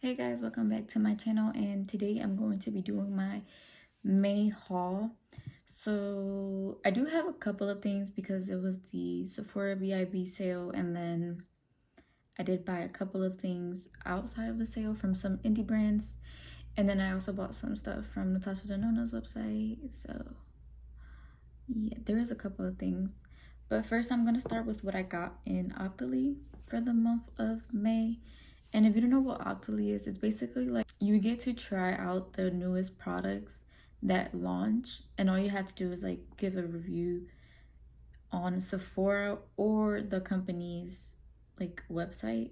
Hey guys, welcome back to my channel, and today I'm going to be doing my May haul. So I do have a couple of things because it was the Sephora VIB sale, and then I did buy a couple of things outside of the sale from some indie brands, and then I also bought some stuff from Natasha Denona's website. So yeah, there is a couple of things, but first I'm going to start with what I got in Octoly for the month of May. And if you don't know what Octoly is, it's basically like you get to try out the newest products that launch, and all you have to do is like give a review on Sephora or the company's like website.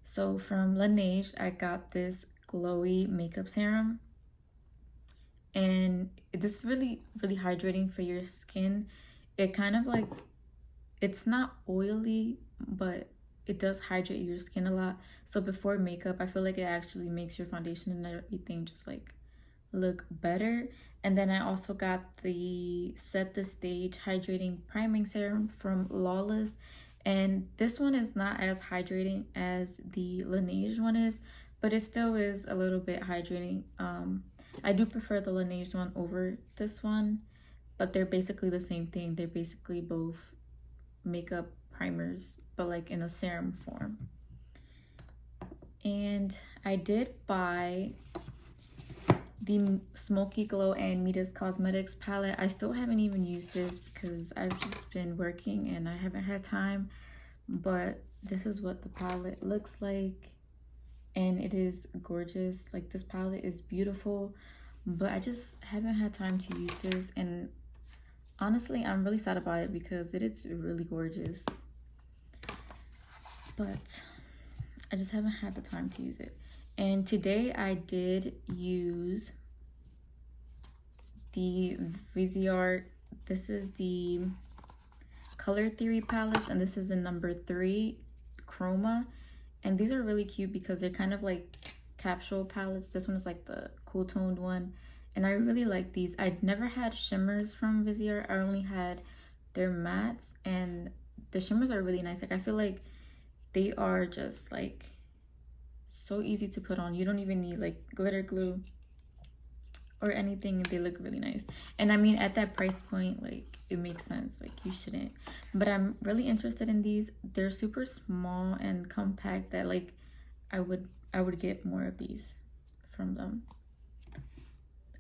So from Laneige, I got this glowy makeup serum, and this is really hydrating for your skin. It kind of like, it's not oily, but it does hydrate your skin a lot. So before makeup, I feel like it actually makes your foundation and everything just like look better. And then I also got the Set the Stage Hydrating Priming Serum from Lawless, and this one is not as hydrating as the Laneige one is, but it still is a little bit hydrating. I do prefer the Laneige one over this one, but they're basically the same thing. They're basically both makeup primers, but like in a serum form. And I did buy the Smokey Glow and Midas Cosmetics palette. I still haven't even used this because I've just been working and I haven't had time, but this is what the palette looks like, and it is gorgeous. Like, this palette is beautiful, but I just haven't had time to use this, and honestly I'm really sad about it because it is really gorgeous, but I just haven't had the time to use it. And today I did use the Viseart. This is the Color Theory palette, and this is the number 3 Chroma. And these are really cute because they're kind of like capsule palettes. This one is like the cool toned one, and I really like these. I'd never had shimmers from Viseart. I only had their mattes, and the shimmers are really nice. Like, I feel like they are just like so easy to put on. You don't even need like glitter glue or anything. They look really nice, and I mean, at that price point, like, it makes sense. Like, you shouldn't. But I'm really interested in these. They're super small and compact that like I would get more of these from them.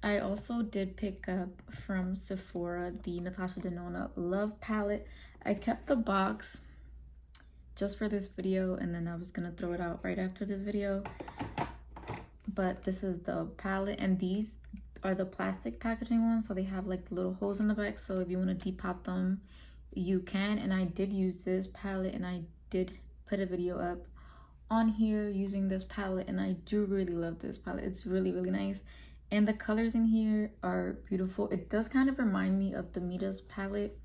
I also did pick up from Sephora the Natasha Denona Love palette. I kept the box just for this video, and then I was gonna throw it out right after this video. But this is the palette, and these are the plastic packaging ones, so they have like the little holes in the back, so if you want to depot them you can. And I did use this palette, and I did put a video up on here using this palette, and I do really love this palette. It's really nice, and the colors in here are beautiful. It does kind of remind me of the Midas palette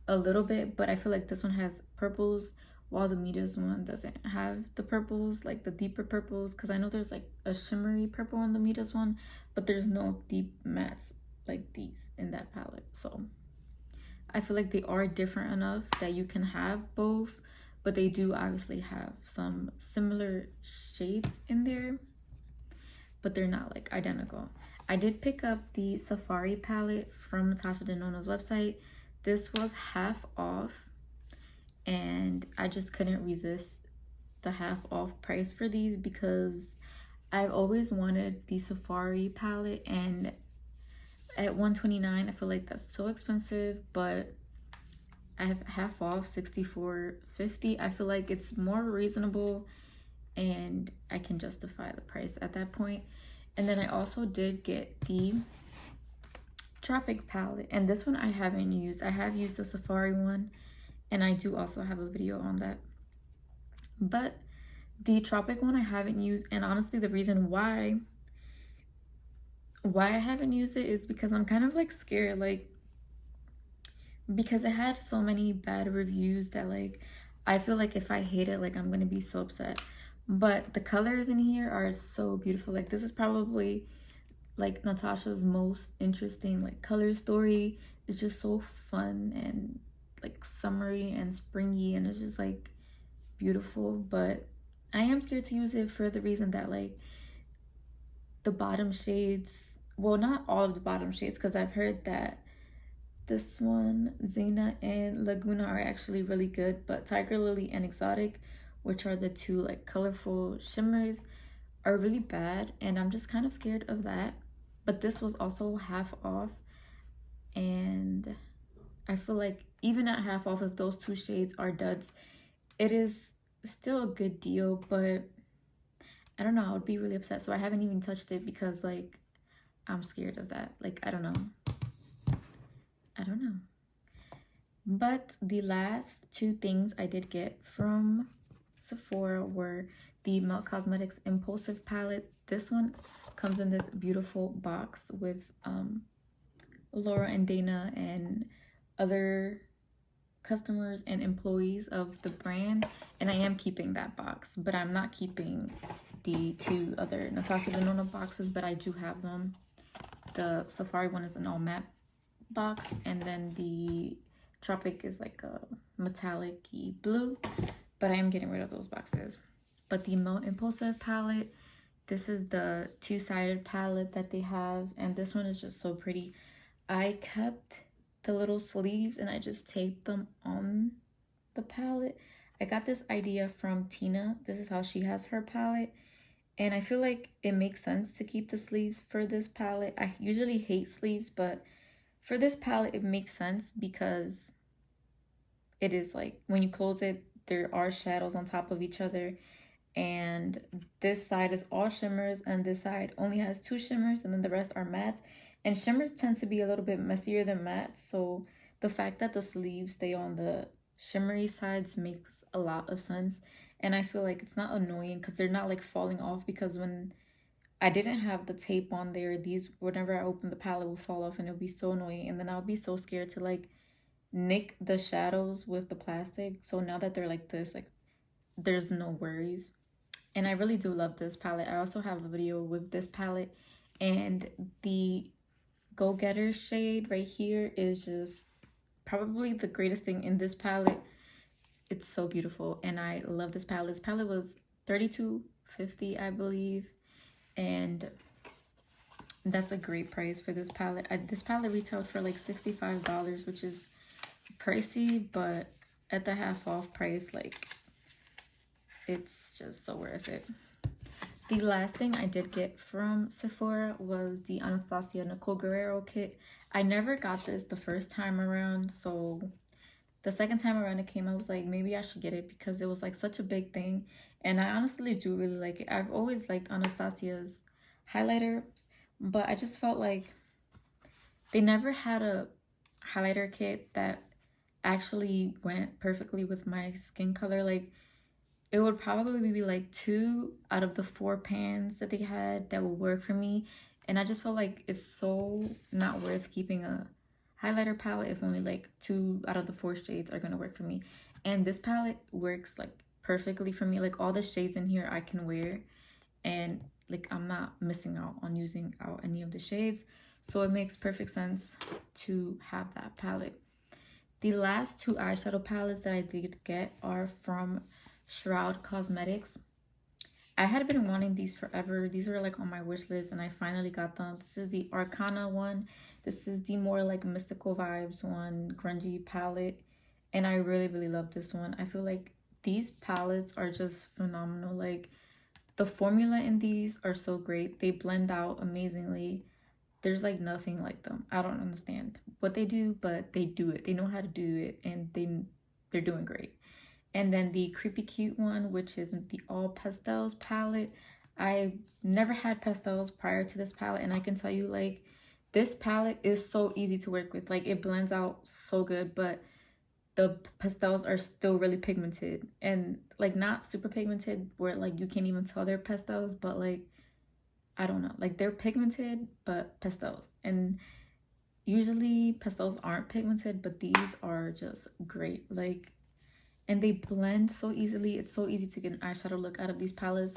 a little bit, but I feel like this one has purples while the Midas one doesn't have the purples, like the deeper purples, because I know there's like a shimmery purple on the Midas one, but there's no deep mattes like these in that palette. So I feel like they are different enough that you can have both, but they do obviously have some similar shades in there, but they're not like identical. I did pick up the Safari palette from Natasha Denona's website. This was half off, and I just couldn't resist the half off price for these because I've always wanted the Safari palette, and at $129 I feel like that's so expensive, but I have half off $64.50. I feel like it's more reasonable and I can justify the price at that point. And then I also did get the Tropic palette, and this one I haven't used. I have used the Safari one, and I do also have a video on that, but the Tropic one I haven't used. And honestly, the reason why I haven't used it is because I'm kind of like scared, like, because it had so many bad reviews that like I feel like if I hate it, like, I'm gonna be so upset. But the colors in here are so beautiful. Like, this is probably like Natasha's most interesting like color story. It's just so fun and like summery and springy, and it's just like beautiful. But I am scared to use it for the reason that like the bottom shades, well, not all of the bottom shades, because I've heard that this one, Zena and Laguna, are actually really good, but Tiger Lily and Exotic, which are the two like colorful shimmers, are really bad, and I'm just kind of scared of that. But this was also half off, and I feel like even at half off, if those two shades are duds, it is still a good deal, but I don't know, I would be really upset. So I haven't even touched it because like I'm scared of that. Like, I don't know. But the last two things I did get from Sephora were the Melt Cosmetics Impulsive palette. This one comes in this beautiful box with Laura and Dana and other customers and employees of the brand, and I am keeping that box, but I'm not keeping the two other Natasha Denona boxes, but I do have them. The Safari one is an all matte box, and then the Tropic is like a metallic-y blue, but I am getting rid of those boxes. But the Melt Impulsive palette, this is the two-sided palette that they have, and this one is just so pretty. I kept the little sleeves and I just taped them on the palette. I got this idea from Tina. This is how she has her palette, and I feel like it makes sense to keep the sleeves for this palette. I usually hate sleeves, but for this palette it makes sense because it is like when you close it, there are shadows on top of each other, and this side is all shimmers and this side only has two shimmers, and then the rest are mattes. And shimmers tend to be a little bit messier than mattes, so the fact that the sleeves stay on the shimmery sides makes a lot of sense. And I feel like it's not annoying because they're not like falling off, because when I didn't have the tape on there, these, whenever I open the palette, will fall off and it'll be so annoying, and then I'll be so scared to like nick the shadows with the plastic. So now that they're like this, like there's no worries. And I really do love this palette. I also have a video with this palette, and the Go Getter shade right here is just probably the greatest thing in this palette. It's so beautiful, and I love this palette. This palette was $32.50, I believe, and that's a great price for this palette. This palette retailed for like $65, which is pricey, but at the half off price, like it's just so worth it. The last thing I did get from Sephora was the Anastasia Nicole Guerriero kit. I never got this the first time around, so the second time around it came, I was like, maybe I should get it because it was like such a big thing, and I honestly do really like it. I've always liked Anastasia's highlighters, but I just felt like they never had a highlighter kit that actually went perfectly with my skin color. Like, it would probably be like 2 out of the 4 pans that they had that would work for me. And I just felt like it's so not worth keeping a highlighter palette if only like 2 out of the 4 shades are gonna work for me. And this palette works like perfectly for me. Like, all the shades in here I can wear, and like I'm not missing out on using out any of the shades. So it makes perfect sense to have that palette. The last 2 eyeshadow palettes that I did get are from Shroud Cosmetics. I had been wanting these forever. These were like on my wish list, and I finally got them. This is the ARCANA one. This is the more like mystical vibes one, grungy palette, and I really love this one. I feel like these palettes are just phenomenal. Like, the formula in these are so great. They blend out amazingly. There's like nothing like them. I don't understand what they do, but they do it. They know how to do it, and they're doing great. And then the Creepy Cute one, which is the All Pastels palette. I never had pastels prior to this palette, and I can tell you, like, this palette is so easy to work with. Like, it blends out so good, but the pastels are still really pigmented, and like not super pigmented where like you can't even tell they're pastels, but like, I don't know, like they're pigmented but pastels. And usually pastels aren't pigmented, but these are just great. Like, and they blend so easily. It's so easy to get an eyeshadow look out of these palettes.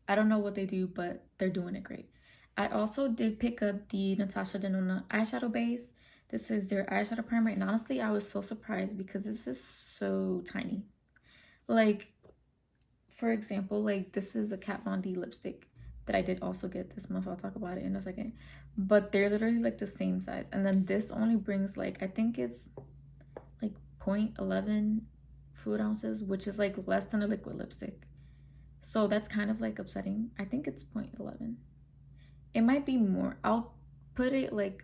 I don't know what they do, but they're doing it great. I also did pick up the Natasha Denona eyeshadow base. This is their eyeshadow primer, and honestly, I was so surprised because this is so tiny. Like, for example, like this is a Kat Von D lipstick. that I did also get this month. I'll talk about it in a second. But they're literally like the same size. And then this only brings like, I think it's like 0.11 fluid ounces, which is like less than a liquid lipstick. So that's kind of like upsetting. I think it's 0.11. It might be more. I'll put it like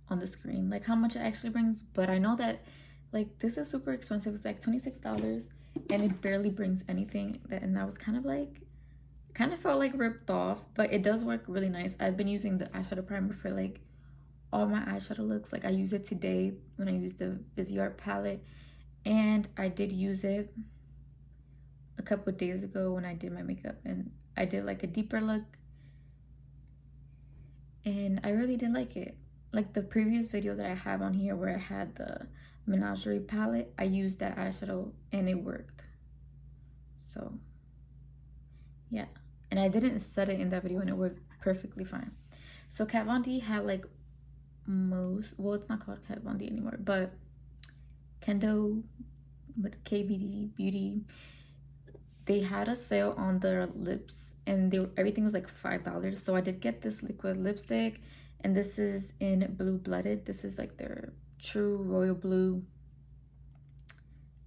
on the screen, like how much it actually brings. But I know that like this is super expensive. It's like $26 and it barely brings anything. And I was kind of felt like ripped off, but it does work really nice. I've been using the eyeshadow primer for like all my eyeshadow looks. Like I used it today when I used the Viseart palette, and I did use it a couple of days ago when I did my makeup, and I did like a deeper look, and I really did like it. Like the previous video that I have on here where I had the Menagerie palette, I used that eyeshadow and it worked. So yeah, and I didn't set it in that video and it worked perfectly fine. So Kat Von D had like most, well, it's not called Kat Von D anymore, but Kendo, but KVD Beauty, they had a sale on their lips and everything was like $5. So I did get this liquid lipstick, and this is in Blue Blooded. This is like their true royal blue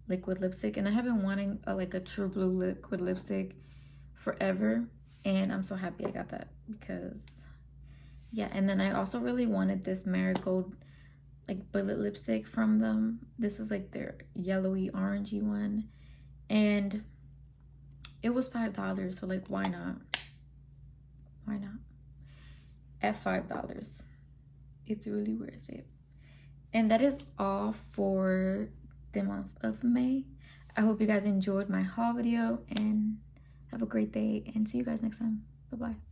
liquid lipstick, and I have been wanting like a true blue liquid lipstick forever, and I'm so happy I got that because yeah. And then I also really wanted this Marigold like bullet lipstick from them. This is like their yellowy orangey one, and it was $5. So like, why not at $5? It's really worth it. And that is all for the month of May. I hope you guys enjoyed my haul video, and have a great day, and see you guys next time. Bye bye.